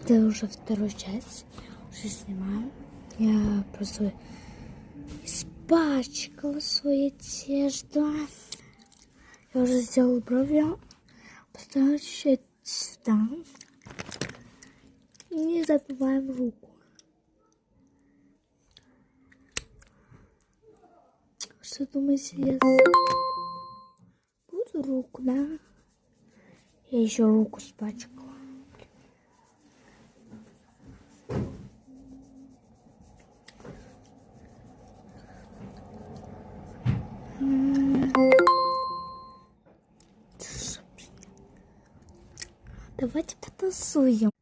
Это уже вторую часть. Уже снимаю. Я просто испачкала свою одежду. Я уже сделала брови. Поставила чуть-чуть сюда. И не забываем руку. Что думаете, я буду руку, да? Я еще руку испачкала. Давайте потанцуем.